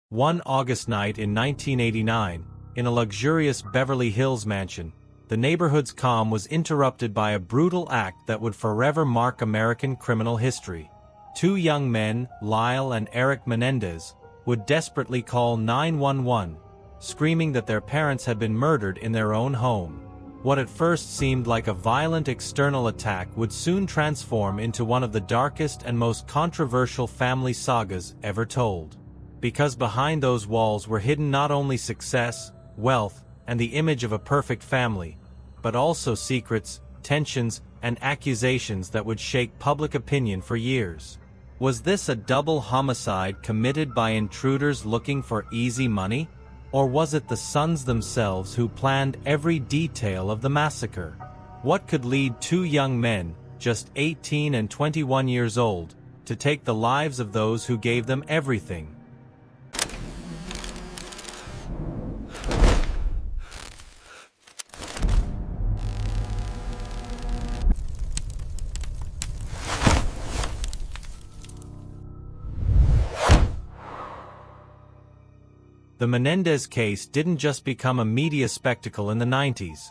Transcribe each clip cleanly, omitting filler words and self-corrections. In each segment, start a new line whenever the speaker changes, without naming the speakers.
One August night in 1989, in a luxurious Beverly Hills mansion, the neighborhood's calm was interrupted by a brutal act that would forever mark American criminal history. Two young men, Lyle and Erik Menendez, would desperately call 911, screaming that their parents had been murdered in their own home. What at first seemed like a violent external attack would soon transform into one of the darkest and most controversial family sagas ever told. Because behind those walls were hidden not only success, wealth, and the image of a perfect family, but also secrets, tensions, and accusations that would shake public opinion for years. Was this a double homicide committed by intruders looking for easy money? Or was it the sons themselves who planned every detail of the massacre? What could lead two young men, just 18 and 21 years old, to take the lives of those who gave them everything? The Menendez case didn't just become a media spectacle in the 90s.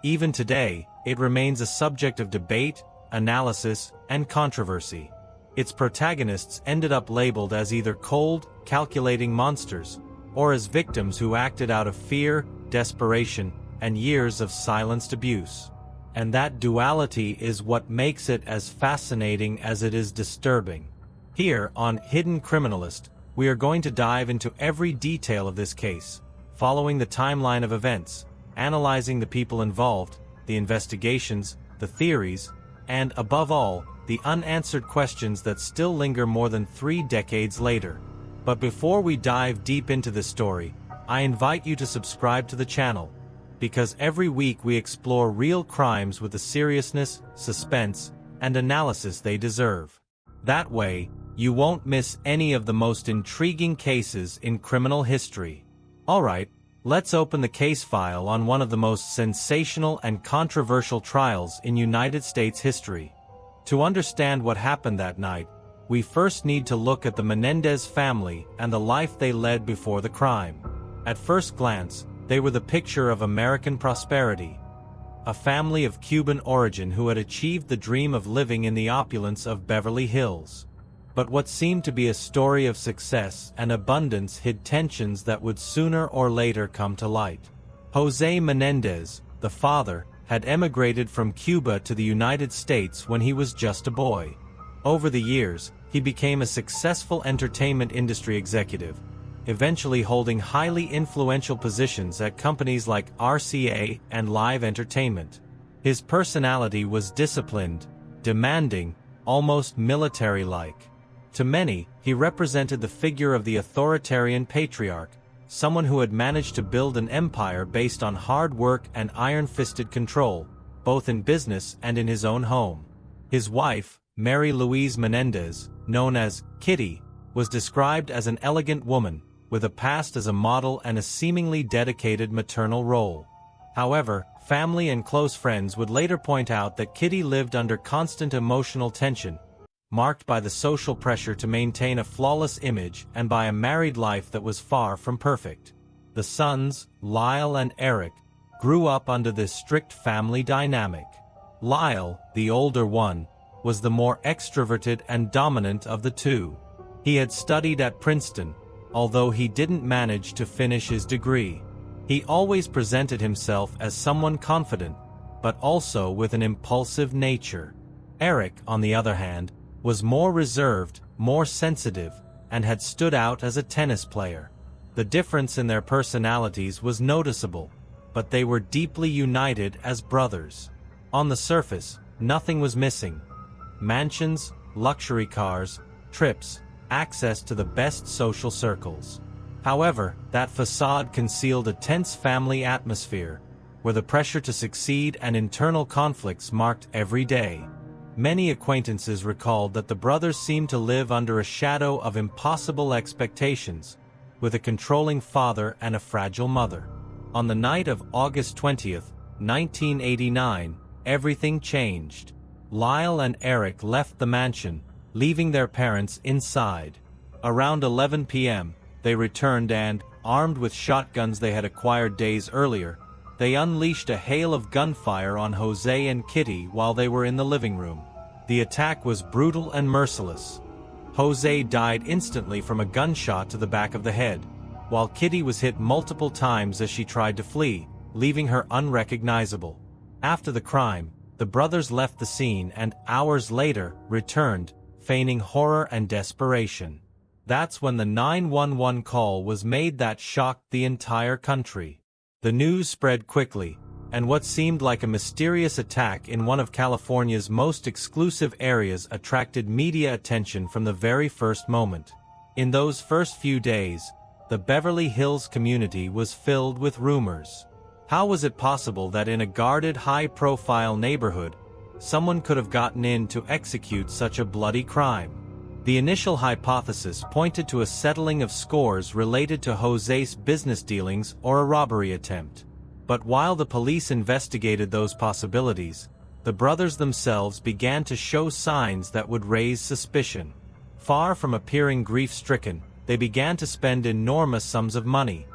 Even today, it remains a subject of debate, analysis, and controversy. Its protagonists ended up labeled as either cold, calculating monsters, or as victims who acted out of fear, desperation, and years of silenced abuse. And that duality is what makes it as fascinating as it is disturbing. Here on Hidden Criminalist, we are going to dive into every detail of this case, following the timeline of events, analyzing the people involved, the investigations, the theories, and, above all, the unanswered questions that still linger more than 3 decades later. But before we dive deep into this story, I invite you to subscribe to the channel, because every week we explore real crimes with the seriousness, suspense, and analysis they deserve. That way, you won't miss any of the most intriguing cases in criminal history. Alright, let's open the case file on one of the most sensational and controversial trials in United States history. To understand what happened that night, we first need to look at the Menendez family and the life they led before the crime. At first glance, they were the picture of American prosperity. A family of Cuban origin who had achieved the dream of living in the opulence of Beverly Hills. But what seemed to be a story of success and abundance hid tensions that would sooner or later come to light. Jose Menendez, the father, had emigrated from Cuba to the United States when he was just a boy. Over the years, he became a successful entertainment industry executive, eventually holding highly influential positions at companies like RCA and Live Entertainment. His personality was disciplined, demanding, almost military-like. To many, he represented the figure of the authoritarian patriarch, someone who had managed to build an empire based on hard work and iron-fisted control, both in business and in his own home. His wife, Mary Louise Menendez, known as Kitty, was described as an elegant woman, with a past as a model and a seemingly dedicated maternal role. However, family and close friends would later point out that Kitty lived under constant emotional tension, marked by the social pressure to maintain a flawless image and by a married life that was far from perfect. The sons, Lyle and Erik, grew up under this strict family dynamic. Lyle, the older one, was the more extroverted and dominant of the two. He had studied at Princeton, although he didn't manage to finish his degree. He always presented himself as someone confident, but also with an impulsive nature. Erik, on the other hand, was more reserved, more sensitive, and had stood out as a tennis player. The difference in their personalities was noticeable, but they were deeply united as brothers. On the surface, nothing was missing. Mansions, luxury cars, trips, access to the best social circles. However, that facade concealed a tense family atmosphere, where the pressure to succeed and internal conflicts marked every day. Many acquaintances recalled that the brothers seemed to live under a shadow of impossible expectations, with a controlling father and a fragile mother. On the night of August 20th, 1989, everything changed. Lyle and Erik left the mansion, leaving their parents inside. Around 11 p.m., they returned and, armed with shotguns they had acquired days earlier, they unleashed a hail of gunfire on Jose and Kitty while they were in the living room. The attack was brutal and merciless. Jose died instantly from a gunshot to the back of the head, while Kitty was hit multiple times as she tried to flee, leaving her unrecognizable. After the crime, the brothers left the scene and, hours later, returned, feigning horror and desperation. That's when the 911 call was made that shocked the entire country. The news spread quickly, and what seemed like a mysterious attack in one of California's most exclusive areas attracted media attention from the very first moment. In those first few days, the Beverly Hills community was filled with rumors. How was it possible that in a guarded, high-profile neighborhood, someone could have gotten in to execute such a bloody crime? The initial hypothesis pointed to a settling of scores related to Jose's business dealings or a robbery attempt. But while the police investigated those possibilities, the brothers themselves began to show signs that would raise suspicion. Far from appearing grief-stricken, they began to spend enormous sums of money.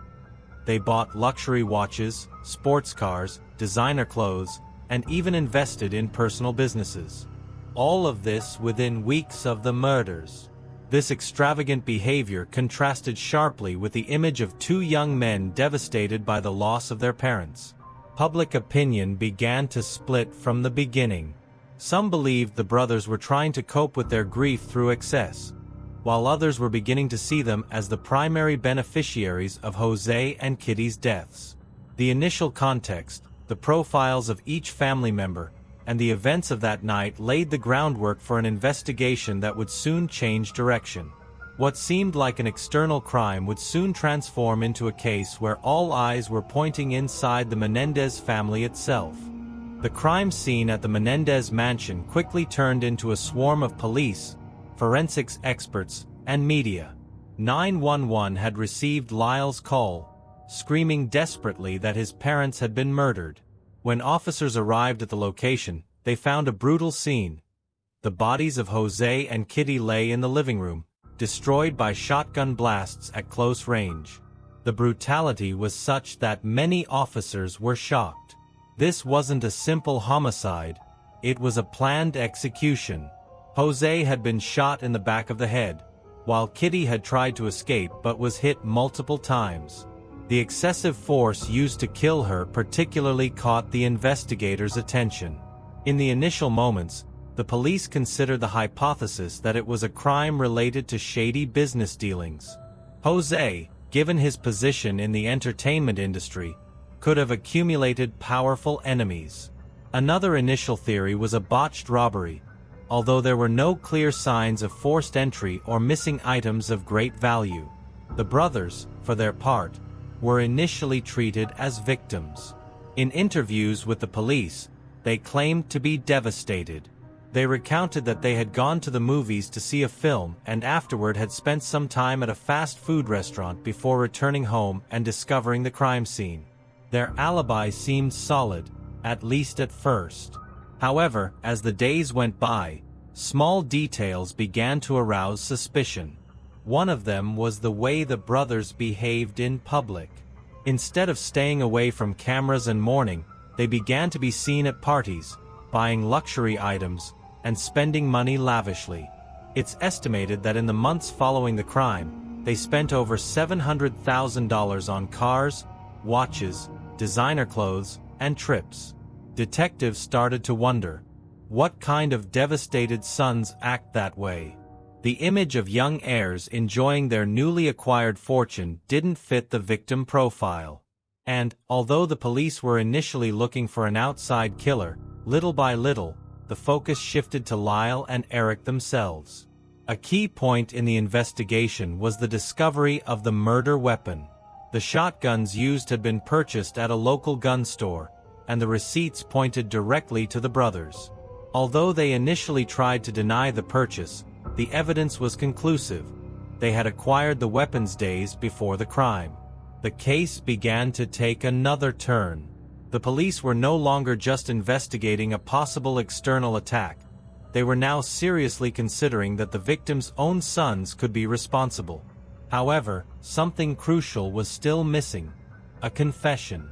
They bought luxury watches, sports cars, designer clothes, and even invested in personal businesses. All of this within weeks of the murders. This extravagant behavior contrasted sharply with the image of two young men devastated by the loss of their parents. Public opinion began to split from the beginning. Some believed the brothers were trying to cope with their grief through excess, while others were beginning to see them as the primary beneficiaries of Jose and Kitty's deaths. The initial context, the profiles of each family member, and the events of that night laid the groundwork for an investigation that would soon change direction. What seemed like an external crime would soon transform into a case where all eyes were pointing inside the Menendez family itself. The crime scene at the Menendez mansion quickly turned into a swarm of police, forensics experts, and media. 911 had received Lyle's call, screaming desperately that his parents had been murdered. When officers arrived at the location, they found a brutal scene. The bodies of Jose and Kitty lay in the living room, destroyed by shotgun blasts at close range. The brutality was such that many officers were shocked. This wasn't a simple homicide, it was a planned execution. Jose had been shot in the back of the head, while Kitty had tried to escape but was hit multiple times. The excessive force used to kill her particularly caught the investigators' attention. In the initial moments, the police considered the hypothesis that it was a crime related to shady business dealings. Jose, given his position in the entertainment industry, could have accumulated powerful enemies. Another initial theory was a botched robbery, although there were no clear signs of forced entry or missing items of great value. The brothers, for their part, were initially treated as victims. In interviews with the police, they claimed to be devastated. They recounted that they had gone to the movies to see a film and afterward had spent some time at a fast food restaurant before returning home and discovering the crime scene. Their alibi seemed solid, at least at first. However, as the days went by, small details began to arouse suspicion. One of them was the way the brothers behaved in public. Instead of staying away from cameras and mourning, they began to be seen at parties, buying luxury items, and spending money lavishly. It's estimated that in the months following the crime, they spent over $700,000 on cars, watches, designer clothes, and trips. Detectives started to wonder, what kind of devastated sons act that way? The image of young heirs enjoying their newly acquired fortune didn't fit the victim profile. And, although the police were initially looking for an outside killer, little by little, the focus shifted to Lyle and Erik themselves. A key point in the investigation was the discovery of the murder weapon. The shotguns used had been purchased at a local gun store, and the receipts pointed directly to the brothers. Although they initially tried to deny the purchase, the evidence was conclusive. They had acquired the weapons days before the crime. The case began to take another turn. The police were no longer just investigating a possible external attack. They were now seriously considering that the victim's own sons could be responsible. However, something crucial was still missing: a confession.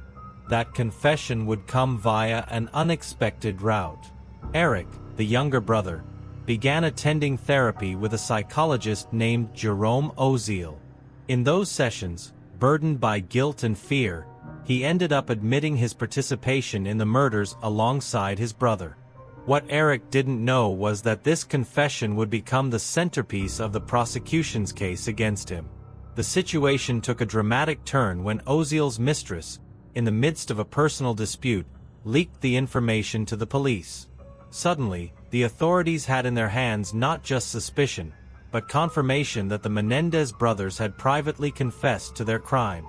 That confession would come via an unexpected route. Erik, the younger brother, began attending therapy with a psychologist named Jerome Oziel. In those sessions, burdened by guilt and fear, he ended up admitting his participation in the murders alongside his brother. What Erik didn't know was that this confession would become the centerpiece of the prosecution's case against him. The situation took a dramatic turn when Oziel's mistress, in the midst of a personal dispute, leaked the information to the police. Suddenly, the authorities had in their hands not just suspicion, but confirmation that the Menendez brothers had privately confessed to their crime.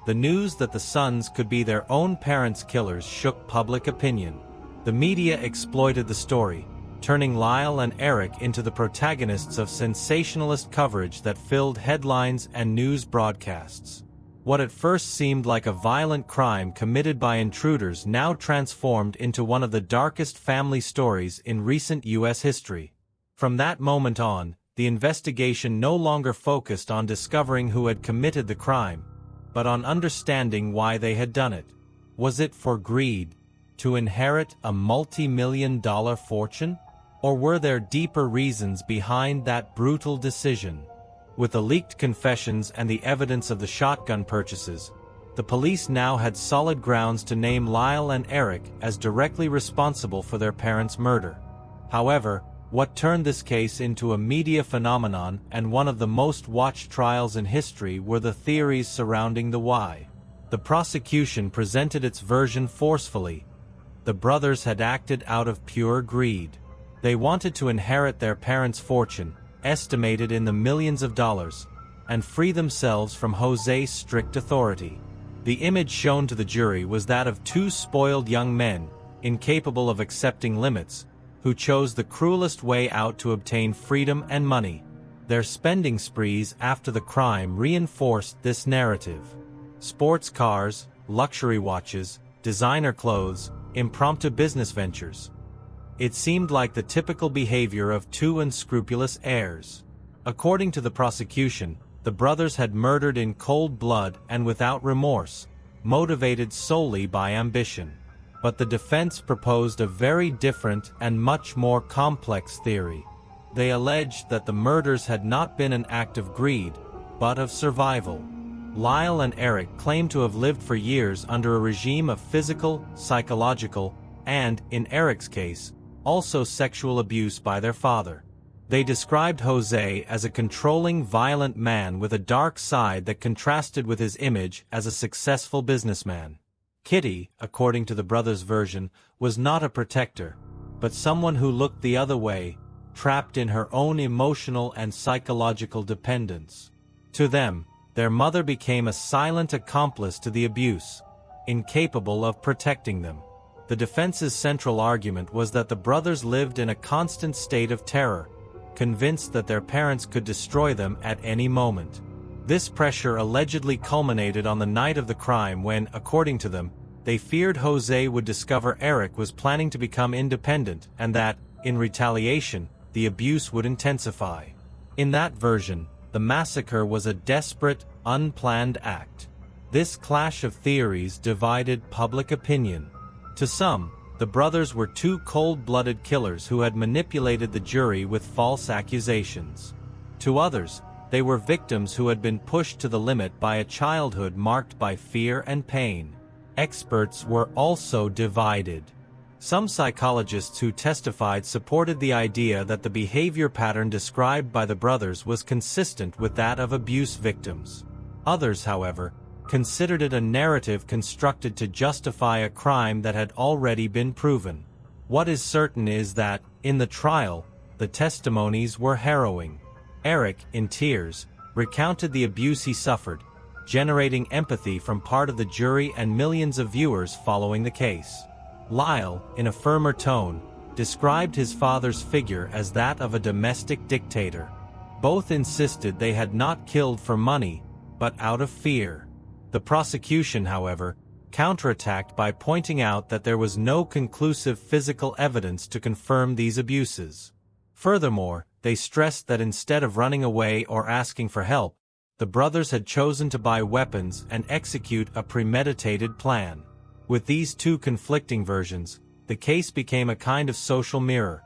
The news that the sons could be their own parents' killers shook public opinion. The media exploited the story, turning Lyle and Erik into the protagonists of sensationalist coverage that filled headlines and news broadcasts. What at first seemed like a violent crime committed by intruders now transformed into one of the darkest family stories in recent U.S. history. From that moment on, the investigation no longer focused on discovering who had committed the crime, but on understanding why they had done it. Was it for greed, to inherit a multi-million-dollar fortune? Or were there deeper reasons behind that brutal decision? With the leaked confessions and the evidence of the shotgun purchases, the police now had solid grounds to name Lyle and Erik as directly responsible for their parents' murder. However, what turned this case into a media phenomenon and one of the most watched trials in history were the theories surrounding the why. The prosecution presented its version forcefully. The brothers had acted out of pure greed. They wanted to inherit their parents' fortune, estimated in the millions of dollars, and free themselves from Jose's strict authority. The image shown to the jury was that of two spoiled young men, incapable of accepting limits, who chose the cruelest way out to obtain freedom and money. Their spending sprees after the crime reinforced this narrative. Sports cars, luxury watches, designer clothes, impromptu business ventures. It seemed like the typical behavior of two unscrupulous heirs. According to the prosecution, the brothers had murdered in cold blood and without remorse, motivated solely by ambition. But the defense proposed a very different and much more complex theory. They alleged that the murders had not been an act of greed, but of survival. Lyle and Erik claimed to have lived for years under a regime of physical, psychological, and, in Erik's case, also sexual abuse by their father. They described Jose as a controlling, violent man with a dark side that contrasted with his image as a successful businessman. Kitty, according to the brothers' version, was not a protector, but someone who looked the other way, trapped in her own emotional and psychological dependence. To them, their mother became a silent accomplice to the abuse, incapable of protecting them. The defense's central argument was that the brothers lived in a constant state of terror, convinced that their parents could destroy them at any moment. This pressure allegedly culminated on the night of the crime when, according to them, they feared Jose would discover Erik was planning to become independent and that, in retaliation, the abuse would intensify. In that version, the massacre was a desperate, unplanned act. This clash of theories divided public opinion. To some, the brothers were two cold-blooded killers who had manipulated the jury with false accusations. To others, they were victims who had been pushed to the limit by a childhood marked by fear and pain. Experts were also divided. Some psychologists who testified supported the idea that the behavior pattern described by the brothers was consistent with that of abuse victims. Others, however, considered it a narrative constructed to justify a crime that had already been proven. What is certain is that, in the trial, the testimonies were harrowing. Erik, in tears, recounted the abuse he suffered, generating empathy from part of the jury and millions of viewers following the case. Lyle, in a firmer tone, described his father's figure as that of a domestic dictator. Both insisted they had not killed for money, but out of fear. The prosecution, however, counterattacked by pointing out that there was no conclusive physical evidence to confirm these abuses. Furthermore, they stressed that instead of running away or asking for help, the brothers had chosen to buy weapons and execute a premeditated plan. With these two conflicting versions, the case became a kind of social mirror.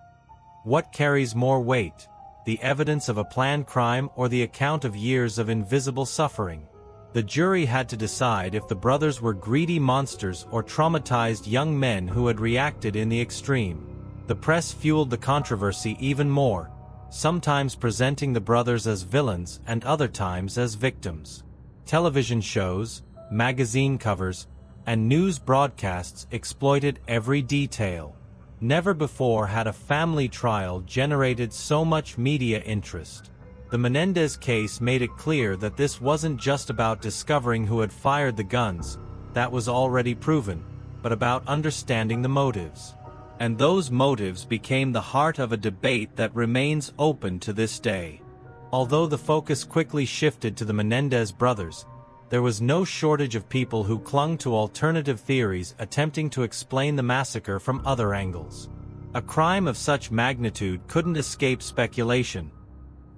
What carries more weight, the evidence of a planned crime or the account of years of invisible suffering? The jury had to decide if the brothers were greedy monsters or traumatized young men who had reacted in the extreme. The press fueled the controversy even more, sometimes presenting the brothers as villains and other times as victims. Television shows, magazine covers, and news broadcasts exploited every detail. Never before had a family trial generated so much media interest. The Menendez case made it clear that this wasn't just about discovering who had fired the guns, that was already proven, but about understanding the motives. And those motives became the heart of a debate that remains open to this day. Although the focus quickly shifted to the Menendez brothers, there was no shortage of people who clung to alternative theories attempting to explain the massacre from other angles. A crime of such magnitude couldn't escape speculation.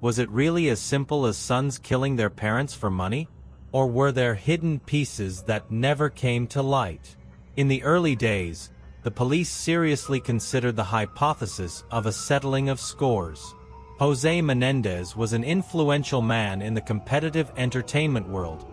Was it really as simple as sons killing their parents for money? Or were there hidden pieces that never came to light? In the early days, the police seriously considered the hypothesis of a settling of scores. Jose Menendez was an influential man in the competitive entertainment world,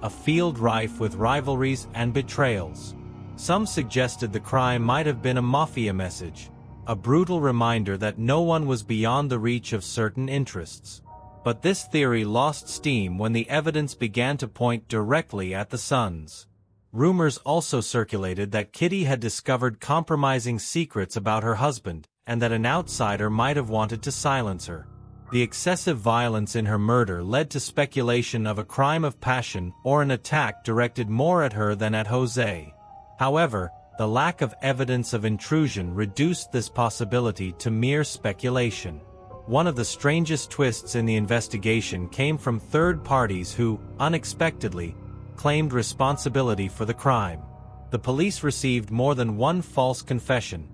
a field rife with rivalries and betrayals. Some suggested the crime might have been a mafia message, a brutal reminder that no one was beyond the reach of certain interests. But this theory lost steam when the evidence began to point directly at the sons. Rumors also circulated that Kitty had discovered compromising secrets about her husband, and that an outsider might have wanted to silence her. The excessive violence in her murder led to speculation of a crime of passion or an attack directed more at her than at Jose. However, the lack of evidence of intrusion reduced this possibility to mere speculation. One of the strangest twists in the investigation came from third parties who, unexpectedly, claimed responsibility for the crime. The police received more than one false confession,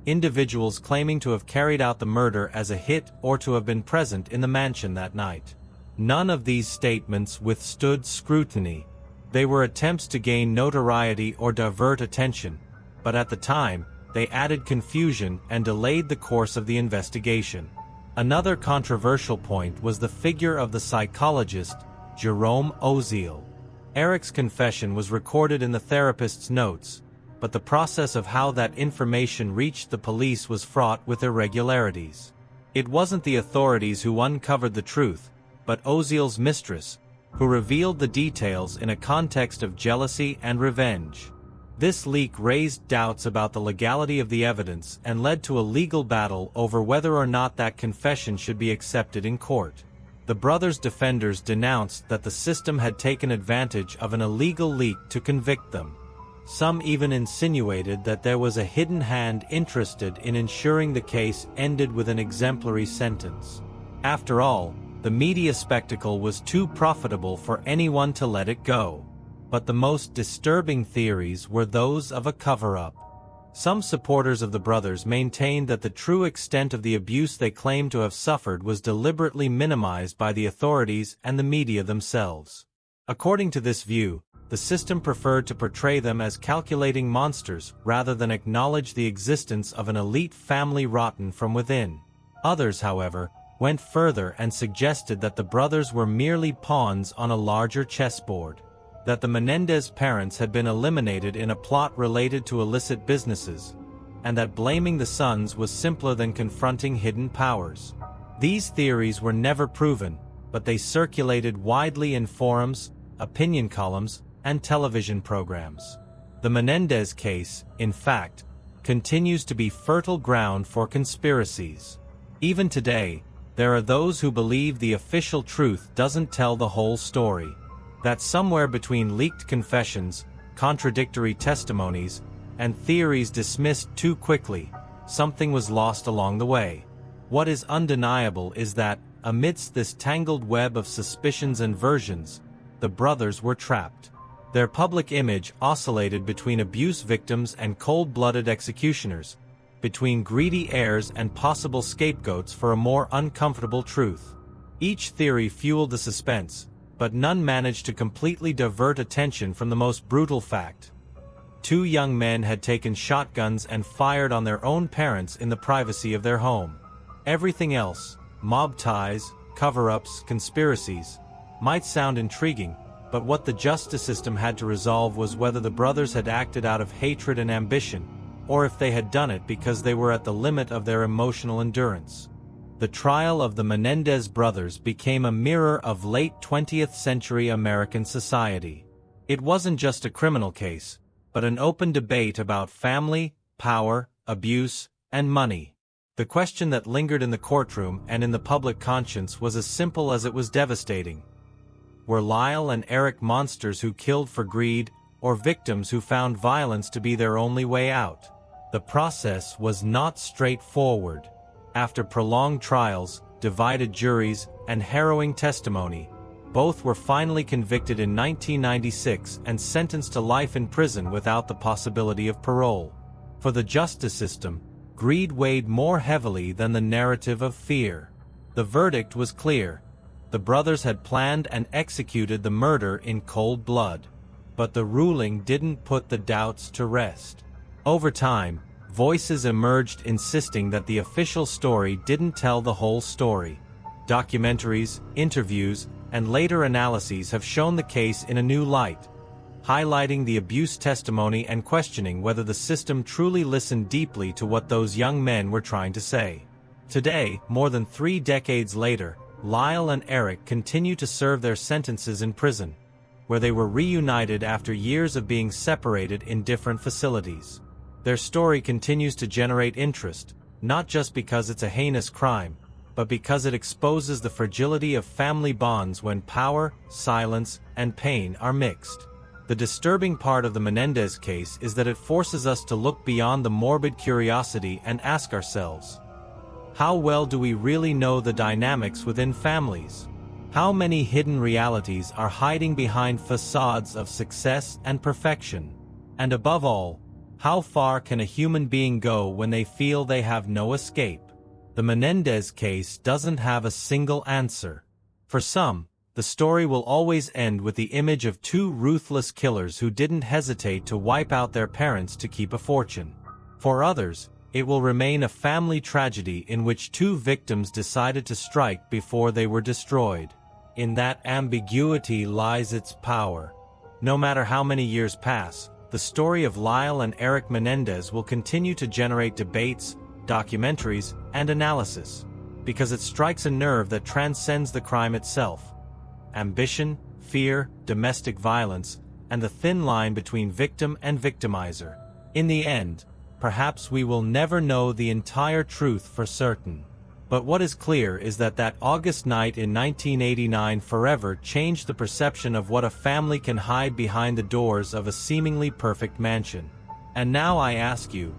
individuals claiming to have carried out the murder as a hit or to have been present in the mansion that night. None of these statements withstood scrutiny. They were attempts to gain notoriety or divert attention, but at the time, they added confusion and delayed the course of the investigation. Another controversial point was the figure of the psychologist, Jerome Oziel. Erik's confession was recorded in the therapist's notes, but the process of how that information reached the police was fraught with irregularities. It wasn't the authorities who uncovered the truth, but Oziel's mistress, who revealed the details in a context of jealousy and revenge. This leak raised doubts about the legality of the evidence and led to a legal battle over whether or not that confession should be accepted in court. The brothers' defenders denounced that the system had taken advantage of an illegal leak to convict them. Some even insinuated that there was a hidden hand interested in ensuring the case ended with an exemplary sentence. After all, the media spectacle was too profitable for anyone to let it go. But the most disturbing theories were those of a cover-up. Some supporters of the brothers maintained that the true extent of the abuse they claimed to have suffered was deliberately minimized by the authorities and the media themselves. According to this view, the system preferred to portray them as calculating monsters rather than acknowledge the existence of an elite family rotten from within. Others, however, went further and suggested that the brothers were merely pawns on a larger chessboard. That the Menendez parents had been eliminated in a plot related to illicit businesses, and that blaming the sons was simpler than confronting hidden powers. These theories were never proven, but they circulated widely in forums, opinion columns, and television programs. The Menendez case, in fact, continues to be fertile ground for conspiracies. Even today, there are those who believe the official truth doesn't tell the whole story. That somewhere between leaked confessions, contradictory testimonies, and theories dismissed too quickly, something was lost along the way. What is undeniable is that, amidst this tangled web of suspicions and versions, the brothers were trapped. Their public image oscillated between abuse victims and cold-blooded executioners, between greedy heirs and possible scapegoats for a more uncomfortable truth. Each theory fueled the suspense, but none managed to completely divert attention from the most brutal fact. Two young men had taken shotguns and fired on their own parents in the privacy of their home. Everything else, mob ties, cover-ups, conspiracies, might sound intriguing, but what the justice system had to resolve was whether the brothers had acted out of hatred and ambition, or if they had done it because they were at the limit of their emotional endurance. The trial of the Menendez brothers became a mirror of late 20th century American society. It wasn't just a criminal case, but an open debate about family, power, abuse, and money. The question that lingered in the courtroom and in the public conscience was as simple as it was devastating. Were Lyle and Erik monsters who killed for greed, or victims who found violence to be their only way out? The process was not straightforward. After prolonged trials, divided juries, and harrowing testimony, both were finally convicted in 1996 and sentenced to life in prison without the possibility of parole. For the justice system, greed weighed more heavily than the narrative of fear. The verdict was clear. The brothers had planned and executed the murder in cold blood. But the ruling didn't put the doubts to rest. Over time, voices emerged insisting that the official story didn't tell the whole story. Documentaries, interviews, and later analyses have shown the case in a new light, highlighting the abuse testimony and questioning whether the system truly listened deeply to what those young men were trying to say. Today, more than 3 decades later, Lyle and Erik continue to serve their sentences in prison, where they were reunited after years of being separated in different facilities. Their story continues to generate interest, not just because it's a heinous crime, but because it exposes the fragility of family bonds when power, silence, and pain are mixed. The disturbing part of the Menendez case is that it forces us to look beyond the morbid curiosity and ask ourselves, how well do we really know the dynamics within families? How many hidden realities are hiding behind facades of success and perfection? And above all, how far can a human being go when they feel they have no escape? The Menendez case doesn't have a single answer. For some, the story will always end with the image of 2 ruthless killers who didn't hesitate to wipe out their parents to keep a fortune. For others, it will remain a family tragedy in which 2 victims decided to strike before they were destroyed. In that ambiguity lies its power. No matter how many years pass, the story of Lyle and Erik Menendez will continue to generate debates, documentaries, and analysis, because it strikes a nerve that transcends the crime itself. Ambition, fear, domestic violence, and the thin line between victim and victimizer. In the end, perhaps we will never know the entire truth for certain. But what is clear is that August night in 1989 forever changed the perception of what a family can hide behind the doors of a seemingly perfect mansion. And now I ask you,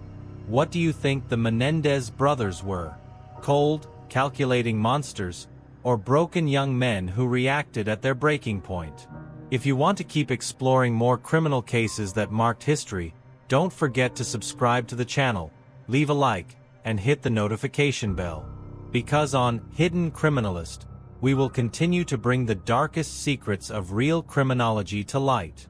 what do you think the Menendez brothers were? Cold, calculating monsters, or broken young men who reacted at their breaking point? If you want to keep exploring more criminal cases that marked history, don't forget to subscribe to the channel, leave a like, and hit the notification bell. Because on Hidden Criminalist, we will continue to bring the darkest secrets of real criminology to light.